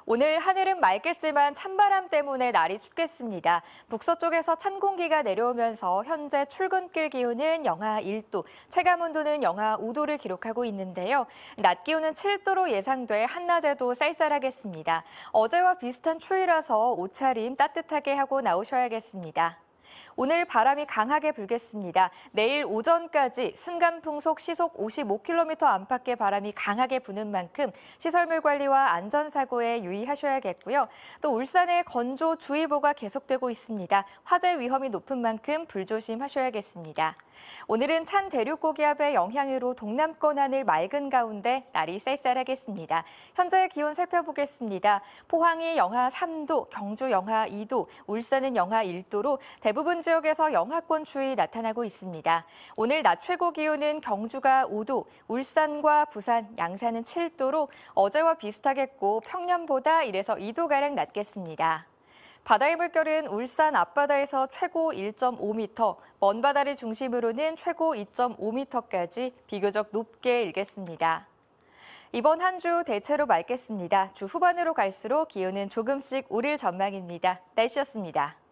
오늘 하늘은 맑겠지만 찬바람 때문에 날이 춥겠습니다. 북서쪽에서 찬 공기가 내려오면서 현재 출근길 기온은 영하 1도, 체감온도는 영하 5도를 기록하고 있는데요. 낮 기온은 7도로 예상돼 한낮에도 쌀쌀하겠습니다. 어제와 비슷한 추위라서 옷차림 따뜻하게 하고 나오셔야겠습니다. 오늘 바람이 강하게 불겠습니다. 내일 오전까지 순간풍속 시속 55km 안팎의 바람이 강하게 부는 만큼 시설물 관리와 안전사고에 유의하셔야겠고요. 또 울산에 건조주의보가 계속되고 있습니다. 화재 위험이 높은 만큼 불조심하셔야겠습니다. 오늘은 찬 대륙고기압의 영향으로 동남권 하늘 맑은 가운데 날이 쌀쌀하겠습니다. 현재 기온 살펴보겠습니다. 포항이 영하 3도, 경주 영하 2도, 울산은 영하 1도로 대부분 지역에서 영하권 추위 나타나고 있습니다. 오늘 낮 최고 기온은 경주가 5도, 울산과 부산, 양산은 7도로 어제와 비슷하겠고 평년보다 1에서 2도가량 낮겠습니다. 바다의 물결은 울산 앞바다에서 최고 1.5m, 먼 바다를 중심으로는 최고 2.5m까지 비교적 높게 일겠습니다. 이번 한 주 대체로 맑겠습니다. 주 후반으로 갈수록 기온은 조금씩 오를 전망입니다. 날씨였습니다.